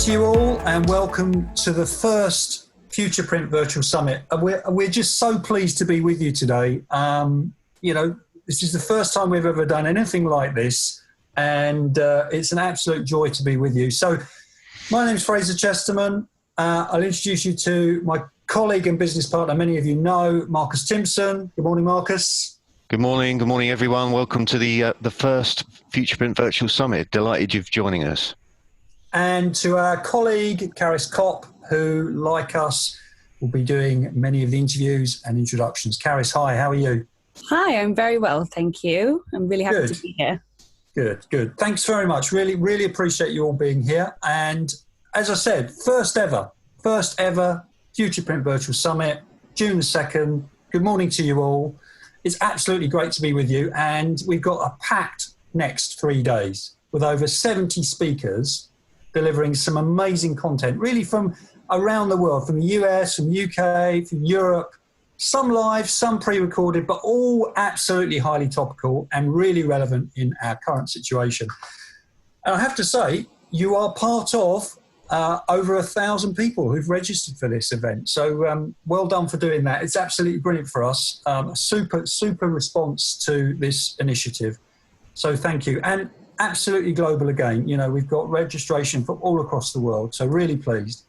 to you all, and welcome to the first Future Print Virtual Summit. We're just so pleased to be with you today. This is the first time we've ever done anything like this, and it's an absolute joy to be with you. So my name's Fraser Chesterman. I'll introduce you to my colleague and business partner, many of you know, Marcus Timpson. Good morning, Marcus. Good morning, everyone. Welcome to the first Future Print Virtual Summit. Delighted you're joining us. And to our colleague, Caris Kopp, who, like us, will be doing many of the interviews and introductions. Caris, hi, how are you? Hi, I'm very well, thank you. I'm really happy to be here. Good. Thanks very much. Really appreciate you all being here. And as I said, first ever Future Print Virtual Summit, June the 2nd. Good morning to you all. It's absolutely great to be with you. And we've got a packed next 3 days with over 70 speakers delivering some amazing content, really from around the world, from the US, from the UK, from Europe, some live, some pre-recorded, but all absolutely highly topical and really relevant in our current situation. And I have to say, you are part of over 1,000 people who've registered for this event. So well done for doing that. It's absolutely brilliant for us. A super response to this initiative. So thank you. And absolutely global again. You know, we've got registration from all across the world. So really pleased.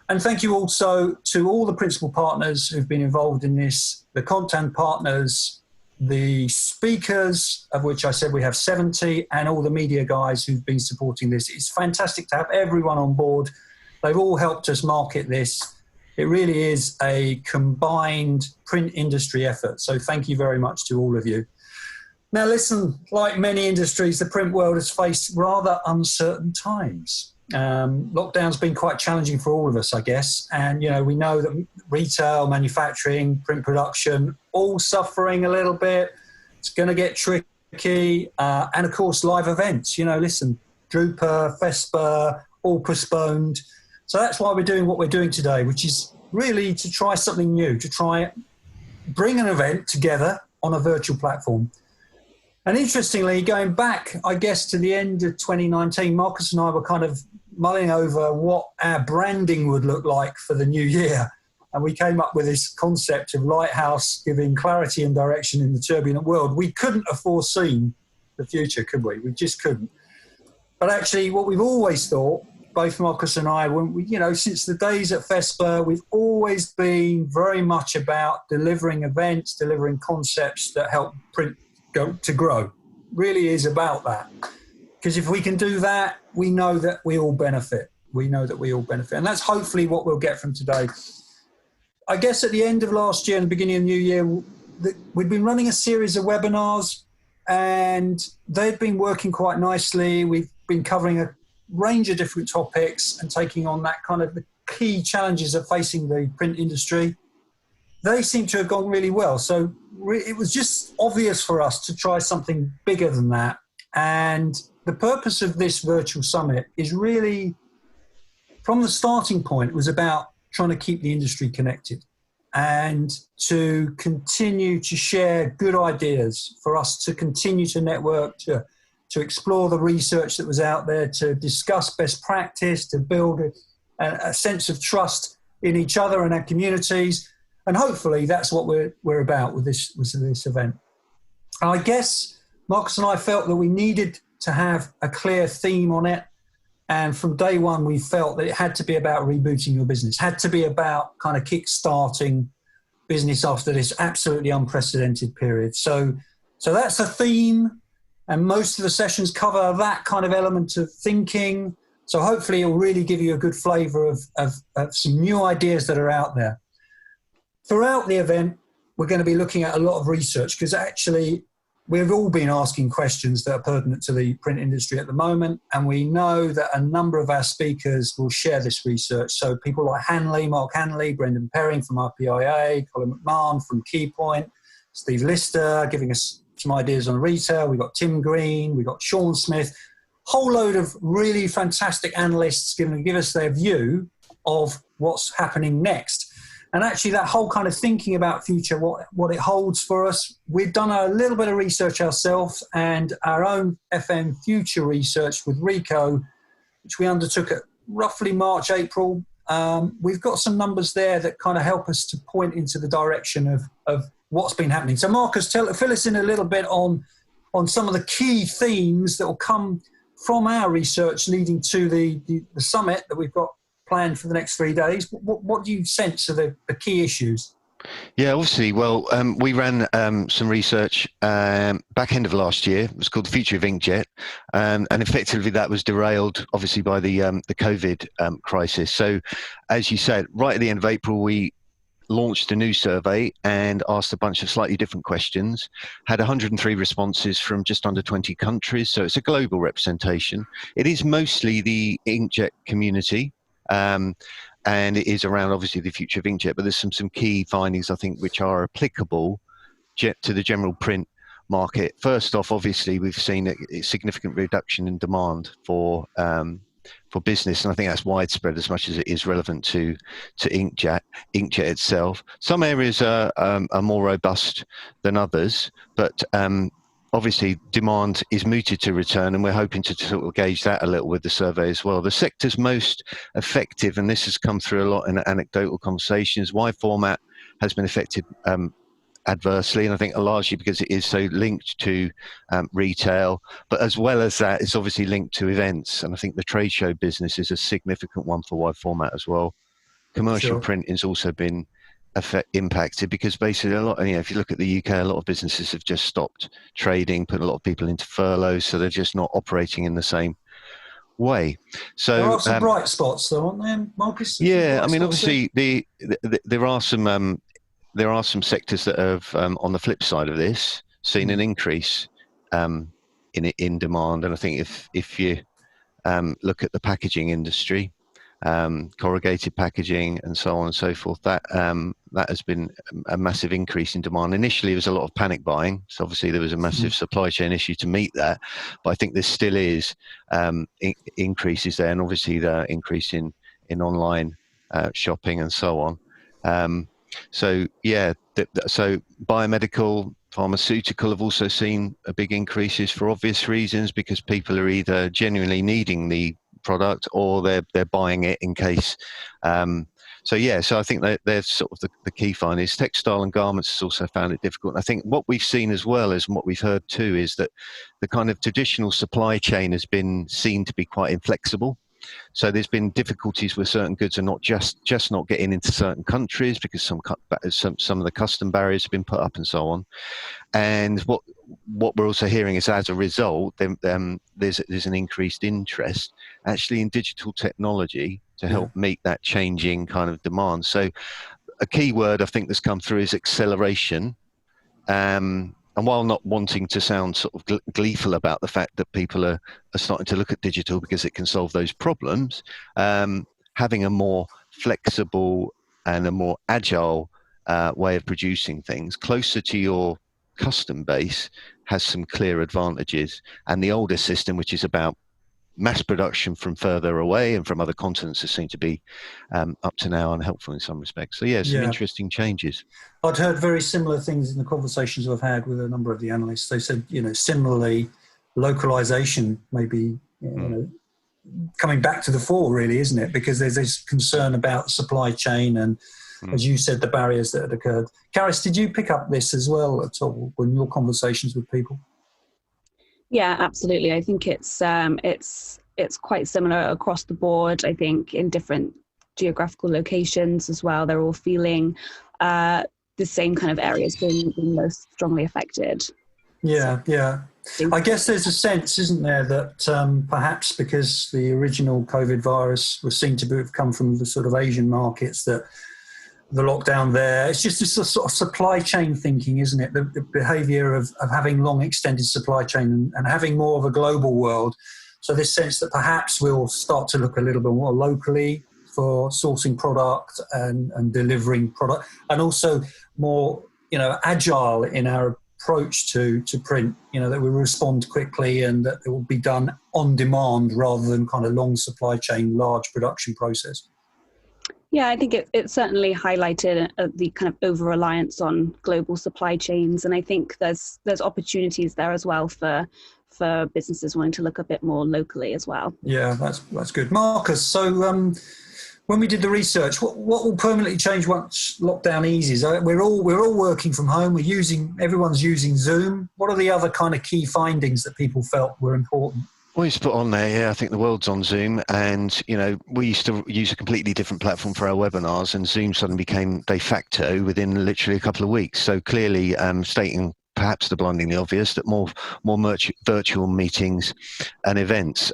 And thank you also to all the principal partners who've been involved in this, the content partners, the speakers, of which I said we have 70, and all the media guys who've been supporting this. It's fantastic to have everyone on board. They've all helped us market this. It really is a combined print industry effort. So thank you very much to all of you. Now listen, like many industries, the print world has faced rather uncertain times. Lockdown's been quite challenging for all of us, I guess. And, you know, we know that retail, manufacturing, print production, all suffering a little bit. It's going to get tricky. And of course, live events, you know, listen, Drupa, FESPA, all postponed. So that's why we're doing what we're doing today, which is really to try something new, to try bring an event together on a virtual platform. And interestingly, going back, I guess, to the end of 2019, Marcus and I were kind of mulling over what our branding would look like for the new year. And we came up with this concept of Lighthouse giving clarity and direction in the turbulent world. We couldn't have foreseen the future, could we? We just couldn't. But actually, what we've always thought, both Marcus and I, when we, you know, since the days at FESPA, we've always been very much about delivering events, delivering concepts that help print to grow. Really is about that, because if we can do that, we know that we all benefit. And that's hopefully what we'll get from today. I guess at the end of last year and the beginning of the new year, we've been running a series of webinars, and they've been working quite nicely. We've been covering a range of different topics and taking on that kind of the key challenges of facing the print industry. They seem to have gone really well. So it was just obvious for us to try something bigger than that. And the purpose of this virtual summit is really, from the starting point, it was about trying to keep the industry connected and to continue to share good ideas, for us to continue to network, to explore the research that was out there, to discuss best practice, to build a sense of trust in each other and our communities. And hopefully that's what we're about with this event. And I guess Marcus and I felt that we needed to have a clear theme on it. And from day one, we felt that it had to be about rebooting your business, had to be about kind of kick-starting business after this absolutely unprecedented period. So that's a theme. And most of the sessions cover that kind of element of thinking. So hopefully it'll really give you a good flavor of some new ideas that are out there. Throughout the event, we're going to be looking at a lot of research, because actually we've all been asking questions that are pertinent to the print industry at the moment. And we know that a number of our speakers will share this research. So people like Mark Hanley, Brendan Perring from RPIA, Colin McMahon from Keypoint, Steve Lister giving us some ideas on retail. We've got Tim Green, we've got Sean Smith, whole load of really fantastic analysts give us their view of what's happening next. And actually that whole kind of thinking about future, what it holds for us, we've done a little bit of research ourselves, and our own FM Future research with Rico, which we undertook at roughly March, April. We've got some numbers there that kind of help us to point into the direction of what's been happening. So Marcus, fill us in a little bit on some of the key themes that will come from our research leading to the summit that we've got planned for the next 3 days. What do you sense are the key issues? Yeah, obviously. Well, we ran some research back end of last year. It was called The Future of Inkjet, and effectively that was derailed, obviously, by the COVID crisis. So, as you said, right at the end of April, we launched a new survey and asked a bunch of slightly different questions, had 103 responses from just under 20 countries, so it's a global representation. It is mostly the inkjet community, and it is around, obviously, the future of inkjet, but there's some key findings, I think, which are applicable to the general print market. First off, obviously, we've seen a significant reduction in demand for business, and I think that's widespread as much as it is relevant to inkjet itself. Some areas are more robust than others, but obviously demand is mooted to return, and we're hoping to sort of gauge that a little with the survey as well. The sectors most effective, and this has come through a lot in anecdotal conversations, wide format has been affected adversely, and I think largely because it is so linked to retail, but as well as that, it's obviously linked to events, and I think the trade show business is a significant one for wide format as well. Commercial print has also been impacted because basically a lot, if you look at the UK, a lot of businesses have just stopped trading, put a lot of people into furlough, so they're just not operating in the same way. So there are some bright spots though, aren't there, Marcus? Yeah, I mean, obviously there are some sectors that have, on the flip side of this, seen an increase in demand, and I think if you look at the packaging industry, corrugated packaging and so on and so forth, that has been a massive increase in demand. Initially, there was a lot of panic buying, so obviously there was a massive supply chain issue to meet that, but I think there still is increases there, and obviously the increase in online shopping and so on. So yeah, so biomedical, pharmaceutical have also seen a big increases for obvious reasons, because people are either genuinely needing the product or they're buying it in case. So I think they're sort of the key findings. Textile and garments has also found it difficult. And I think what we've seen as well as what we've heard too is that the kind of traditional supply chain has been seen to be quite inflexible. So there's been difficulties where certain goods are not just not getting into certain countries because some of the custom barriers have been put up and so on. And what we're also hearing is, as a result, there's an increased interest actually in digital technology to help meet that changing kind of demand. So a key word I think that's come through is acceleration. And while not wanting to sound sort of gleeful about the fact that people are starting to look at digital because it can solve those problems, having a more flexible and a more agile way of producing things closer to your custom base has some clear advantages. And the older system, which is about mass production from further away and from other continents, has seemed to be up to now unhelpful in some respects. So some interesting changes. I'd heard very similar things in the conversations I've had with a number of the analysts. They said, similarly, localization may be coming back to the fore, really, isn't it? Because there's this concern about supply chain and, as you said, the barriers that had occurred. Karis, did you pick up this as well at all in your conversations with people? Yeah, absolutely. I think it's quite similar across the board. I think in different geographical locations as well, they're all feeling the same kind of areas being most strongly affected. Yeah. I guess there's a sense, isn't there, that perhaps because the original COVID virus was seen to have come from the sort of Asian markets, that the lockdown there, it's just this sort of supply chain thinking, isn't it? The behaviour of having long extended supply chain and having more of a global world. So this sense that perhaps we'll start to look a little bit more locally for sourcing product and delivering product, and also more, agile in our approach to print, that we respond quickly and that it will be done on demand rather than kind of long supply chain, large production process. Yeah, I think it certainly highlighted the kind of over-reliance on global supply chains, and I think there's opportunities there as well for for businesses wanting to look a bit more locally as well. Yeah, that's good. Marcus, so when we did the research, what will permanently change once lockdown eases? We're all working from home. Everyone's using Zoom. What are the other kind of key findings that people felt were important? Well, you put on there, yeah, I think the world's on Zoom, and we used to use a completely different platform for our webinars, and Zoom suddenly became de facto within literally a couple of weeks. So clearly, stating perhaps the blindingly obvious that more virtual meetings and events.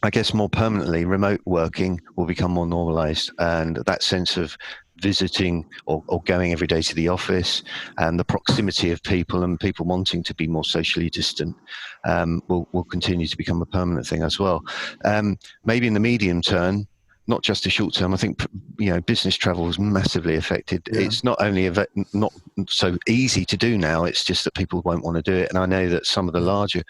I guess more permanently, remote working will become more normalised, and that sense of visiting or going every day to the office and the proximity of people and people wanting to be more socially distant will continue to become a permanent thing as well. Maybe in the medium term, not just the short term, I think business travel is massively affected. Yeah. It's not only not so easy to do now, it's just that people won't want to do it. And I know that some of the larger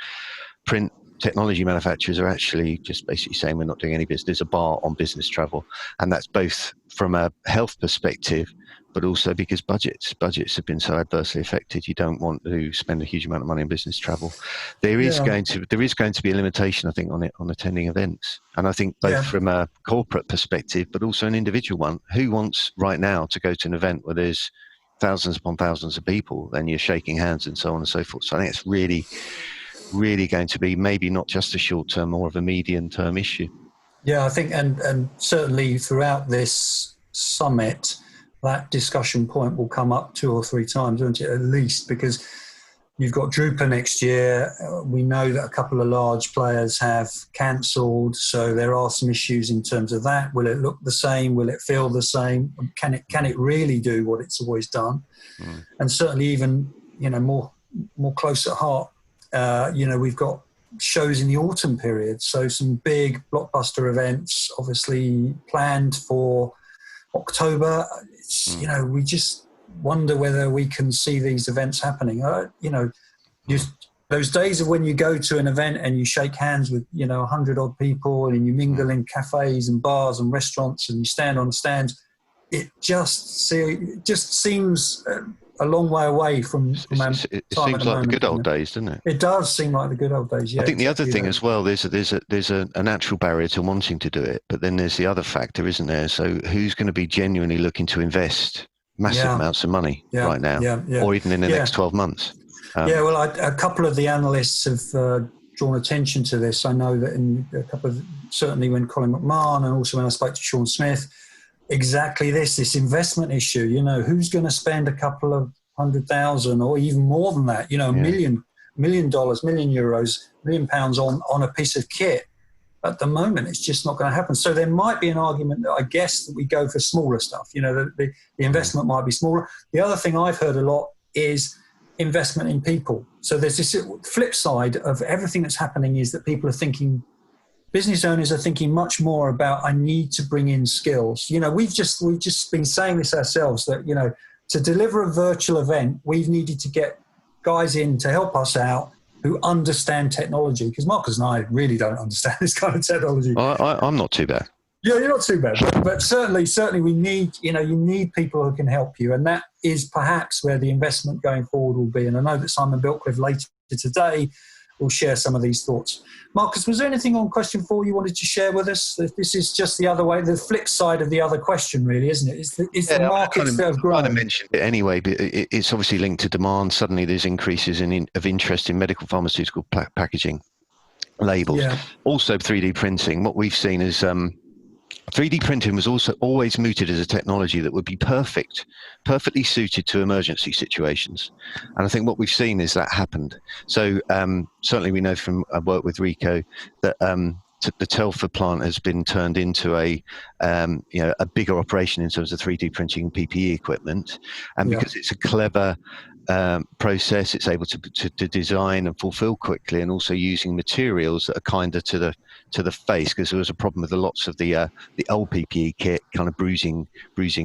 print technology manufacturers are actually just basically saying we're not doing any business. There's a bar on business travel, and that's both from a health perspective, but also because budgets have been so adversely affected. You don't want to spend a huge amount of money on business travel. There is going to be a limitation, I think, on attending events, and I think both from a corporate perspective, but also an individual one. Who wants right now to go to an event where there's thousands upon thousands of people, then you're shaking hands and so on and so forth? So I think it's really going to be maybe not just a short-term, more of a medium-term issue. Yeah, I think, and certainly throughout this summit, that discussion point will come up 2 or 3 times, won't it, at least, because you've got Drupa next year. We know that a couple of large players have cancelled, so there are some issues in terms of that. Will it look the same? Will it feel the same? Can it really do what it's always done? And certainly even, more close at heart, we've got shows in the autumn period, so some big blockbuster events obviously planned for October. We just wonder whether we can see these events happening. Those days of when you go to an event and you shake hands with 100 odd people and you mingle in cafes and bars and restaurants and you stand on stands, it just seems a long way away from it seems like the good old days, doesn't it? It does seem like the good old days. Yeah, I think the other thing as well, there's a natural barrier to wanting to do it, but then there's the other factor, isn't there? So who's going to be genuinely looking to invest massive amounts of money right now, or even in the next 12 months? A couple of the analysts have drawn attention to this. I know that in a couple of, certainly when Colin McMahon and also when I spoke to Sean Smith, exactly this investment issue. Who's going to spend a couple of 100,000 or even more than that? $1 million, €1 million on a piece of kit. At the moment, it's just not going to happen. So there might be an argument that I guess that we go for smaller stuff. The investment might be smaller. The other thing I've heard a lot is investment in people. So there's this flip side of everything that's happening is that people are thinking. Business owners are thinking much more about, I need to bring in skills. We've just been saying this ourselves that, to deliver a virtual event, we've needed to get guys in to help us out who understand technology, because Marcus and I really don't understand this kind of technology. I'm not too bad. Yeah, you're not too bad, but certainly we need, you need people who can help you, and that is perhaps where the investment going forward will be. And I know that Simon Biltcliffe later today will share some of these thoughts. Marcus, was there anything on question 4 you wanted to share with us? This is just the other way, the flip side of the other question, really, isn't it? It's the markets that have grown. I kind of mentioned it anyway, but it's obviously linked to demand. Suddenly there's increases of interest in medical pharmaceutical packaging, labels. Yeah. Also 3D printing. What we've seen is 3D printing was also always mooted as a technology that would be perfectly suited to emergency situations. And I think what we've seen is that happened. So certainly we know from our work with Rico that the Telford plant has been turned into a bigger operation in terms of 3D printing and PPE equipment. And because it's a clever process, it's able to design and fulfill quickly, and also using materials that are kinder to the face, because there was a problem with lots of the old PPE kit kind of bruising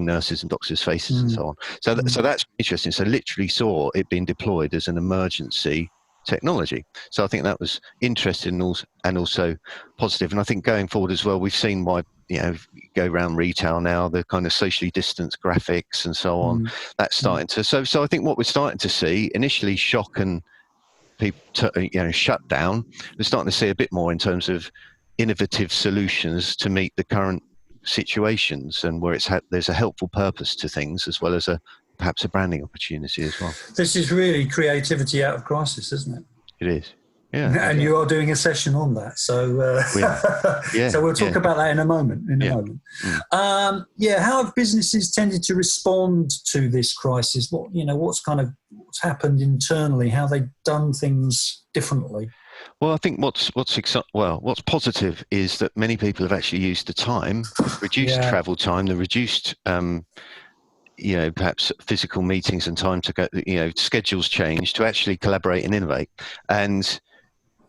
nurses and doctors' faces and so on. So that's interesting. So literally saw it being deployed as an emergency technology. So I think that was interesting and also positive. And I think going forward as well, we've seen why, go around retail now, the kind of socially distanced graphics and so on, that's starting to, so I think what we're starting to see, initially shock and people shut down, we're starting to see a bit more in terms of innovative solutions to meet the current situations, and where there's a helpful purpose to things, as well as perhaps a branding opportunity as well. This is really creativity out of crisis, isn't it? It is. Yeah, and exactly. you are doing a session on that, so so we'll talk about that in a moment. How have businesses tended to respond to this crisis? What's happened internally? How they've done things differently? Well, I think what's positive is that many people have actually used the time, reduced travel time, the reduced perhaps physical meetings and time to go, schedules changed, to actually collaborate and innovate.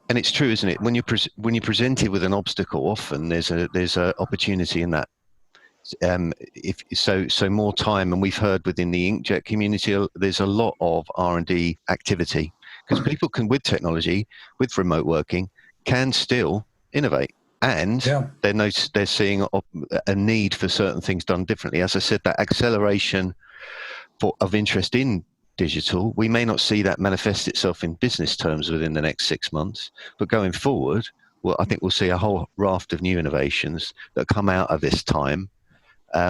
And it's true, isn't it? When you're presented with an obstacle, often there's a opportunity in that. So more time, and we've heard within the inkjet community, there's a lot of R&D activity, because people can, with technology, with remote working, can still innovate, and they're seeing a need for certain things done differently. As I said, that acceleration of interest in digital, we may not see that manifest itself in business terms within the next 6 months, but going forward, I think we'll see a whole raft of new innovations that come out of this time,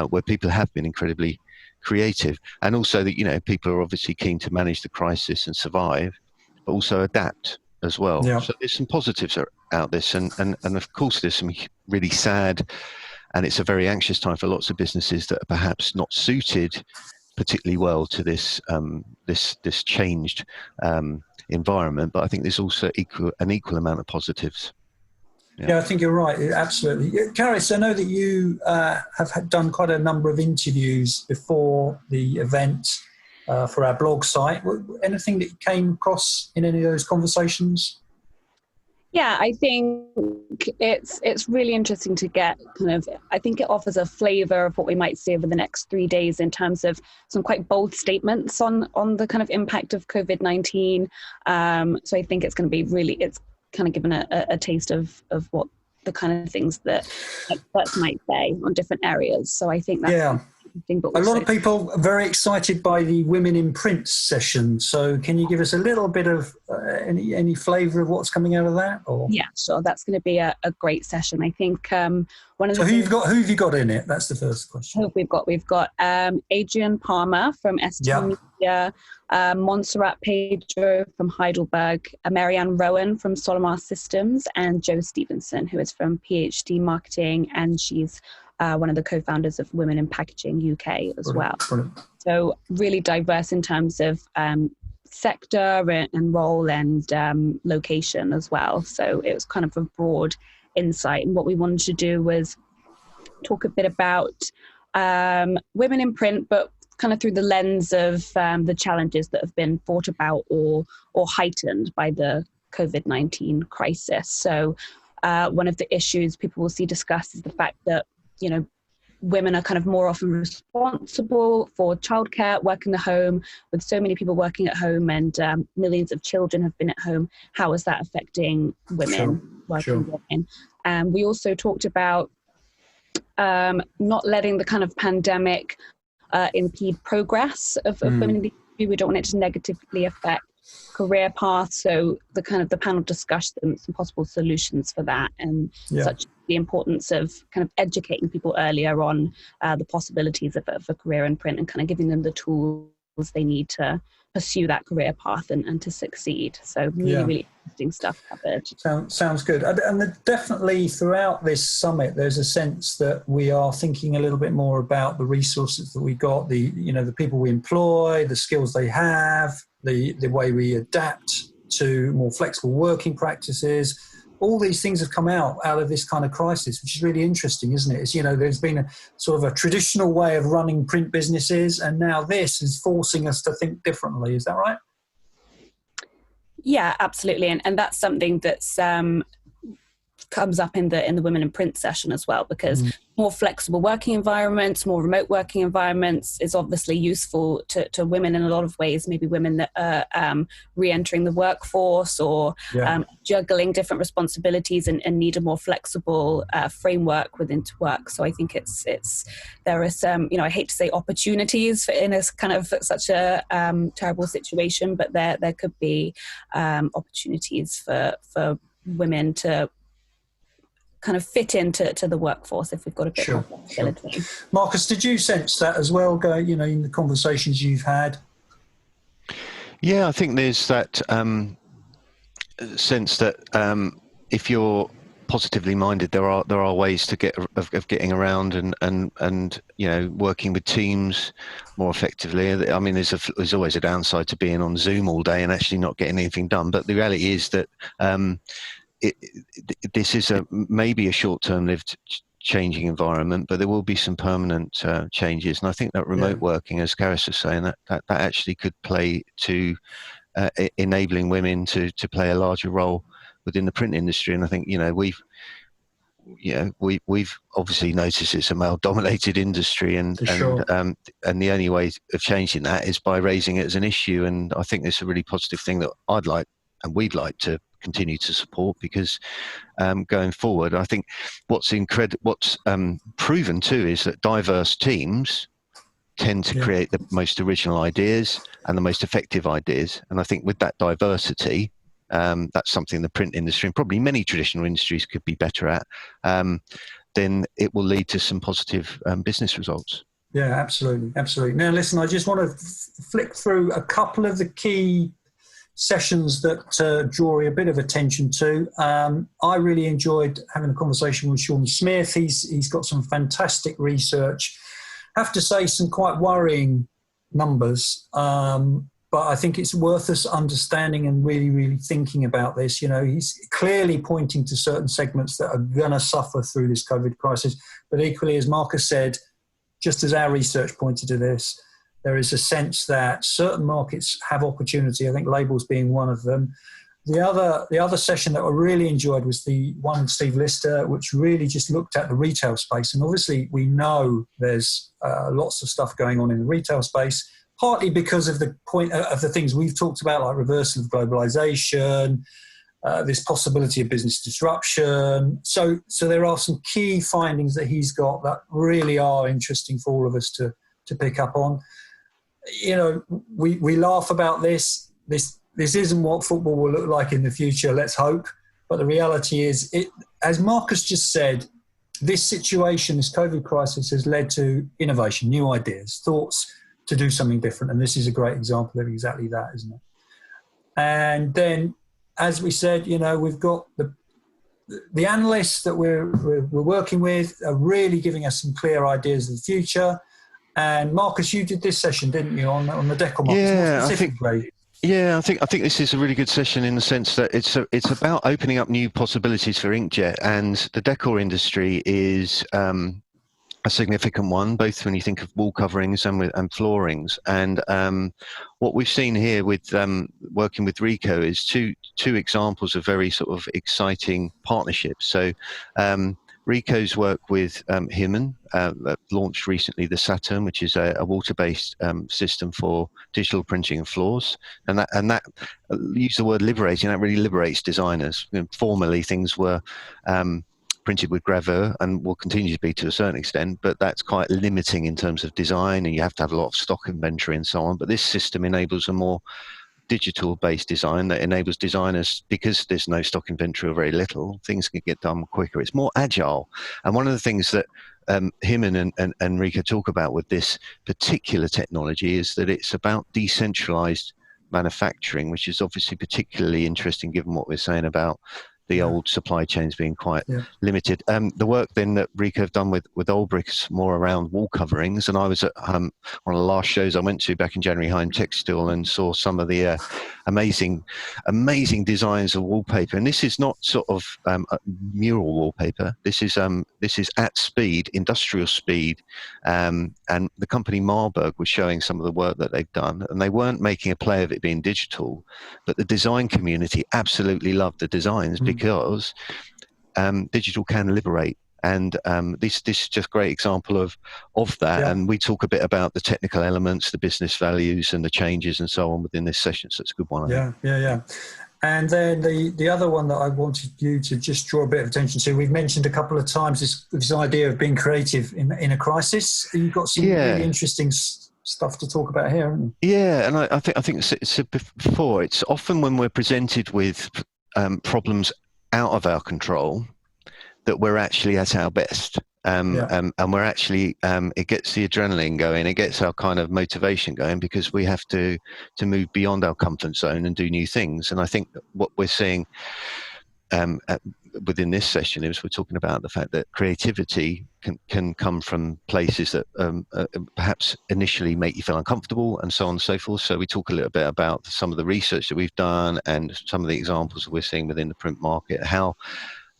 where people have been incredibly creative, and also that people are obviously keen to manage the crisis and survive, but also adapt as well. So there's some positives out this, and of course there's some really sad, and it's a very anxious time for lots of businesses that are perhaps not suited particularly well to this this changed environment. But I think there's also an equal amount of positives. Yeah, I think you're right. Absolutely. Caris, I know that you have done quite a number of interviews before the event for our blog site. Anything that came across in any of those conversations? Yeah, I think it's really interesting to get I think it offers a flavour of what we might see over the next 3 days in terms of some quite bold statements on the kind of impact of COVID-19. So I think it's going to be it's kind of given a taste of what the kind of things that experts might say on different areas. So I think that's interesting. But a lot of people are very excited by the Women in Print session. So can you give us a little bit of any flavour of what's coming out of that? Or? Yeah, sure. That's going to be a great session. I think one of the who have you got in it? That's the first question. We've got Adrian Palmer from ST Media, Montserrat Pedro from Heidelberg, Marianne Rowan from Solomar Systems, and Jo Stevenson, who is from PhD Marketing, and she's one of the co-founders of Women in Packaging UK as well. Brilliant. So really diverse in terms of sector and role and location as well. So it was kind of a broad insight. And what we wanted to do was talk a bit about women in print, but kind of through the lens of the challenges that have been brought about or heightened by the COVID-19 crisis. So one of the issues people will see discussed is the fact that women are kind of more often responsible for childcare, work in the home, with so many people working at home and millions of children have been at home. How is that affecting women, working women? We also talked about not letting the kind of pandemic impede progress of women in the industry. We don't want it to negatively affect career paths. So the panel discussed some possible solutions for that, and such the importance of kind of educating people earlier on the possibilities of a career in print, and kind of giving them the tools they need to pursue that career path and to succeed. So really interesting stuff covered. Sounds good. And definitely throughout this summit, there's a sense that we are thinking a little bit more about the resources that we got, the people we employ, the skills they have, the way we adapt to more flexible working practices. All these things have come out of this kind of crisis, which is really interesting, isn't it? It's, there's been a sort of a traditional way of running print businesses, and now this is forcing us to think differently. Is that right? Yeah, absolutely. And that's something that's comes up in the women in print session as well, because more flexible working environments, more remote working environments is obviously useful to women in a lot of ways, maybe women that are re-entering the workforce or juggling different responsibilities and need a more flexible framework within to work. So I think there are some, I hate to say opportunities in a kind of such a terrible situation, but there could be opportunities for women to kind of fit into the workforce if we've got a bit more flexibility. Marcus, did you sense that as well, in the conversations you've had? Yeah, I think there's that sense that if you're positively minded, there are ways to getting around and working with teams more effectively. I mean, there's always a downside to being on Zoom all day and actually not getting anything done. But the reality is that this is maybe a short-term lived changing environment, but there will be some permanent changes. And I think that remote working, as Karis was saying, that actually could play to enabling women to play a larger role within the print industry. And I think we've obviously noticed it's a male-dominated industry, and the only way of changing that is by raising it as an issue. And I think it's a really positive thing that we'd like to continue to support, because going forward, I think what's proven too is that diverse teams tend to create the most original ideas and the most effective ideas. And I think with that diversity, that's something the print industry and probably many traditional industries could be better at. Then it will lead to some positive business results. Yeah, absolutely. Now, listen, I just want to flick through a couple of the key sessions that draw a bit of attention to. I really enjoyed having a conversation with Sean Smith. He's got some fantastic research. I have to say, some quite worrying numbers, but I think it's worth us understanding and really, really thinking about this. He's clearly pointing to certain segments that are going to suffer through this COVID crisis, but equally, as Marcus said, just as our research pointed to this, there is a sense that certain markets have opportunity. I think labels being one of them. The other session that I really enjoyed was the one with Steve Lister, which really just looked at the retail space. And obviously we know there's lots of stuff going on in the retail space, partly because of the point of the things we've talked about, like reversal of globalization, this possibility of business disruption. So there are some key findings that he's got that really are interesting for all of us to pick up on. We laugh about this. This isn't what football will look like in the future, let's hope. But the reality is, as Marcus just said, this situation, this COVID crisis, has led to innovation, new ideas, thoughts to do something different. And this is a great example of exactly that, isn't it? And then, as we said, we've got the analysts that we're working with are really giving us some clear ideas of the future. And Marcus, you did this session, didn't you, on the decor markets? Yeah, I think this is a really good session in the sense that it's about opening up new possibilities for inkjet, and the decor industry is a significant one, both when you think of wall coverings and floorings. And what we've seen here with working with Ricoh is two examples of very sort of exciting partnerships. So Ricoh's work with Himan launched recently the Saturn, which is a water-based system for digital printing of floors, and that use the word liberating. That really liberates designers. Formerly, things were printed with gravure and will continue to be to a certain extent, but that's quite limiting in terms of design, and you have to have a lot of stock inventory and so on. But this system enables a more digital-based design that enables designers, because there's no stock inventory or very little, things can get done quicker. It's more agile. And one of the things that Himan and Ricoh talk about with this particular technology is that it's about decentralized manufacturing, which is obviously particularly interesting given what we're saying about the old supply chains being quite limited. The work then that Ricoh have done with Olbrich is more around wall coverings, and I was at one of the last shows I went to back in January, Heim Textile, and saw some of the amazing designs of wallpaper. And this is not sort of mural wallpaper. This is at speed, industrial speed, and the company Marburg was showing some of the work that they've done, and they weren't making a play of it being digital, but the design community absolutely loved the designs because digital can liberate. And this is just a great example of that. Yeah. And we talk a bit about the technical elements, the business values, and the changes and so on within this session. So it's a good one. Yeah. And then the other one that I wanted you to just draw a bit of attention to, we've mentioned a couple of times this idea of being creative in a crisis. You've got some really interesting stuff to talk about here, haven't you? Yeah, and I think it's before. It's often when we're presented with problems out of our control that we're actually at our best. And we're actually, it gets the adrenaline going, it gets our kind of motivation going, because we have to move beyond our comfort zone and do new things. And I think what we're seeing within this session is we're talking about the fact that creativity can come from places that perhaps initially make you feel uncomfortable, and so on and so forth. So we talk a little bit about some of the research that we've done and some of the examples that we're seeing within the print market, how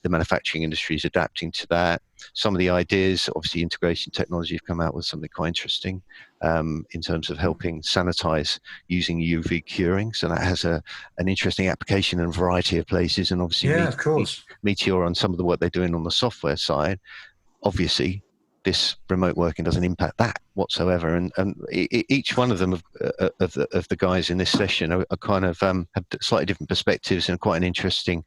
the manufacturing industry is adapting to that. Some of the ideas, obviously integration technology, have come out with something quite interesting in terms of helping sanitize using UV curing. So that has an interesting application in a variety of places. And obviously of course. Meteor on some of the work they're doing on the software side. Obviously, this remote working doesn't impact that whatsoever. And each one of them, of the guys in this session, are kind of have slightly different perspectives, and quite an interesting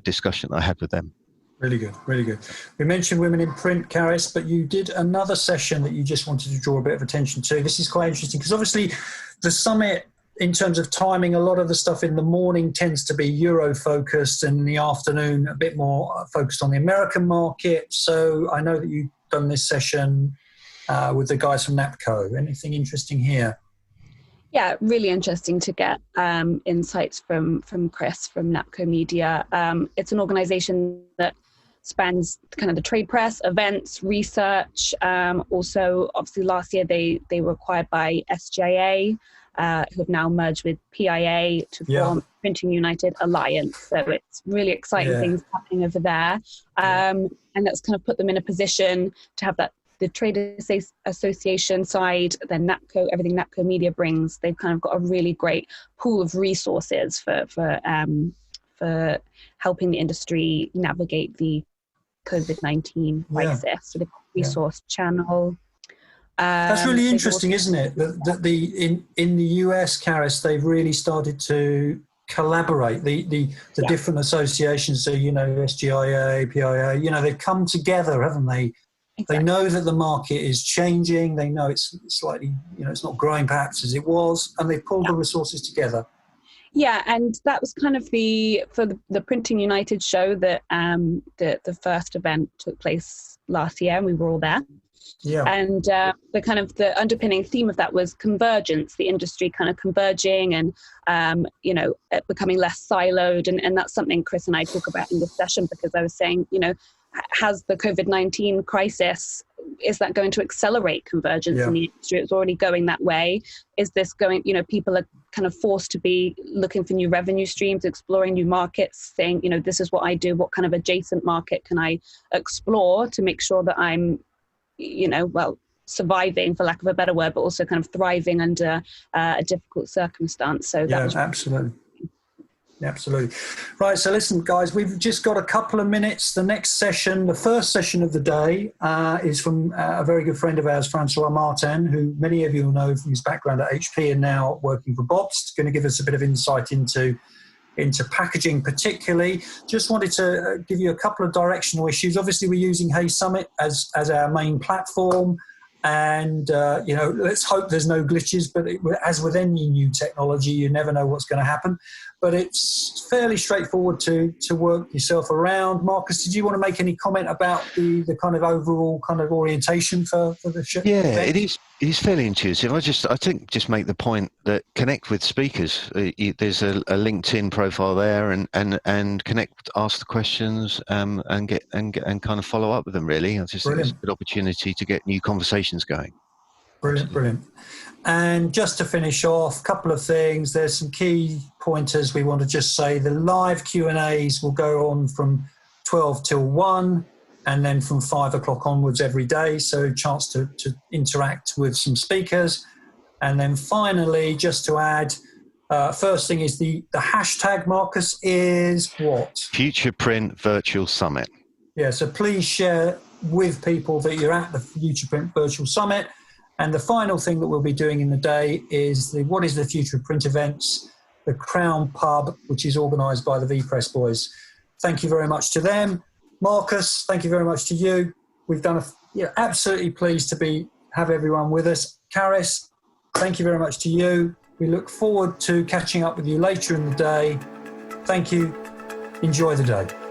discussion I had with them. Really good, really good. We mentioned women in print, Karis, but you did another session that you just wanted to draw a bit of attention to. This is quite interesting because obviously the summit, in terms of timing, a lot of the stuff in the morning tends to be Euro focused, and in the afternoon a bit more focused on the American market. So I know that you've done this session with the guys from NAPCO. Anything interesting here? Yeah, really interesting to get insights from Chris from NAPCO Media. It's an organisation that spans kind of the trade press, events, research. Also, obviously, last year they were acquired by SJA, who have now merged with PIA to form Printing United Alliance. So it's really exciting things happening over there. And that's kind of put them in a position to have that the trade association side, then NAPCO, everything NAPCO Media brings. They've kind of got a really great pool of resources for helping the industry navigate the COVID-19 crisis. So the resource channel. That's really interesting, isn't it? That in the US, Karis, they've really started to collaborate. The different associations, so SGIA, PIA, they've come together, haven't they? Exactly. They know that the market is changing. They know it's slightly, it's not growing perhaps as it was, and they've pulled the resources together. Yeah, and that was kind of for the Printing United show that the first event took place last year, and we were all there. Yeah. And the underpinning theme of that was convergence, the industry kind of converging and, becoming less siloed. And that's something Chris and I talk about in this session, because I was saying, has the COVID-19 crisis, is that going to accelerate convergence in the industry? It's already going that way. Is this going, people are kind of forced to be looking for new revenue streams, exploring new markets, saying, this is what I do, what kind of adjacent market can I explore to make sure that I'm, surviving, for lack of a better word, but also kind of thriving under a difficult circumstance. So that was absolutely. Absolutely. Right, so listen, guys, we've just got a couple of minutes. The next session, the first session of the day, is from a very good friend of ours, Francois Martin, who many of you will know from his background at HP and now working for Bob's. He's going to give us a bit of insight into packaging particularly. Just wanted to give you a couple of directional issues. Obviously, we're using Hey Summit as our main platform. And, let's hope there's no glitches, but as with any new technology, you never know what's going to happen. But it's fairly straightforward to work yourself around. Marcus, did you want to make any comment about the kind of overall kind of orientation for the show? Yeah, it is fairly intuitive. I think just make the point that connect with speakers. There's a LinkedIn profile there, and connect, ask the questions, and kind of follow up with them. Really, I just think it's a good opportunity to get new conversations going. Brilliant. And just to finish off, a couple of things. There's some key pointers we want to just say. The live Q&As will go on from 12 till 1, and then from 5 o'clock onwards every day. So a chance to interact with some speakers. And then finally, just to add, First thing is the hashtag, Marcus, is what? Future Print Virtual Summit. Yeah, so please share with people that you're at the Future Print Virtual Summit. And the final thing that we'll be doing in the day is what is the Future of Print events, the Crown Pub, which is organised by the V-Press boys. Thank you very much to them. Marcus, thank you very much to you. We've done absolutely pleased to have everyone with us. Karis, thank you very much to you. We look forward to catching up with you later in the day. Thank you. Enjoy the day.